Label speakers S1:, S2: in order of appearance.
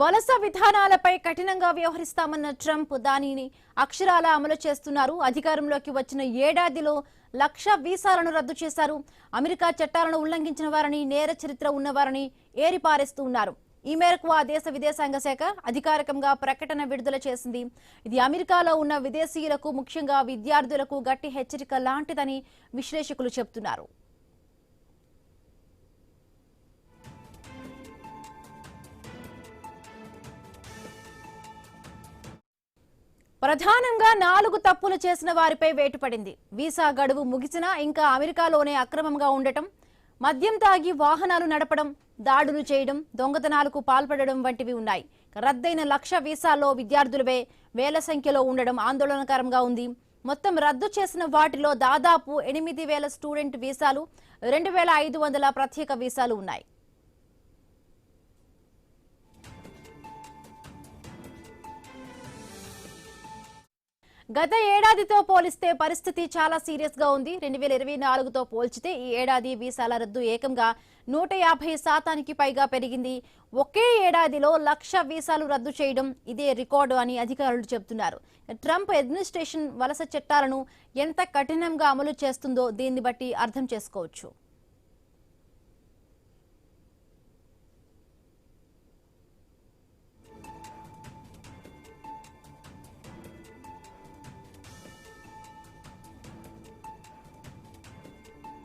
S1: వలస విధానాలపై కఠినంగా వ్యవహరిస్తామన్న ట్రంప్ దానిని అక్షరాల అమలు చేస్తున్నారు. అధికారంలోకి వచ్చిన ఏడాదిలో 1,00,000 వీసాలను రద్దు చేశారు. అమెరికా చట్టాలను ఉల్లంఘించిన వారిని, నేర చరిత్ర ఉన్నవారిని ఏరిపారేస్తూ ఉన్నారు. ఈ మేరకు ఆ దేశ విదేశాంగ శాఖ అధికారికంగా ప్రకటన విడుదల చేసింది. ఇది అమెరికాలో ఉన్న విదేశీయులకు, ముఖ్యంగా విద్యార్థులకు గట్టి హెచ్చరిక లాంటిదని విశ్లేషకులు చెబుతున్నారు. ప్రధానంగా 4 తప్పులు చేసిన వారిపై వేటు పడింది. వీసా గడువు ముగిసినా ఇంకా అమెరికాలోనే అక్రమంగా ఉండటం, మద్యం తాగి వాహనాలు నడపడం, దాడులు చేయడం, దొంగతనాలకు పాల్పడడం వంటివి ఉన్నాయి. రద్దయిన 1,00,000 వీసాల్లో విద్యార్థులవే వేల సంఖ్యలో ఉండడం ఆందోళనకరంగా ఉంది. మొత్తం రద్దు చేసిన వాటిలో దాదాపు 8,000 స్టూడెంట్ వీసాలు, 2,500 ప్రత్యేక వీసాలు ఉన్నాయి. గత ఏడాదితో పోలిస్తే పరిస్థితి చాలా సీరియస్ గా ఉంది. 2024తో పోల్చితే ఈ ఏడాది వీసాల రద్దు ఏకంగా 150% పైగా పెరిగింది. ఒకే ఏడాదిలో 1,00,000 వీసాలు రద్దు చేయడం ఇదే రికార్డు అని అధికారులు చెబుతున్నారు. ట్రంప్ అడ్మినిస్ట్రేషన్ వలస చట్టాలను ఎంత కఠినంగా అమలు చేస్తుందో దీన్ని బట్టి అర్థం చేసుకోవచ్చు.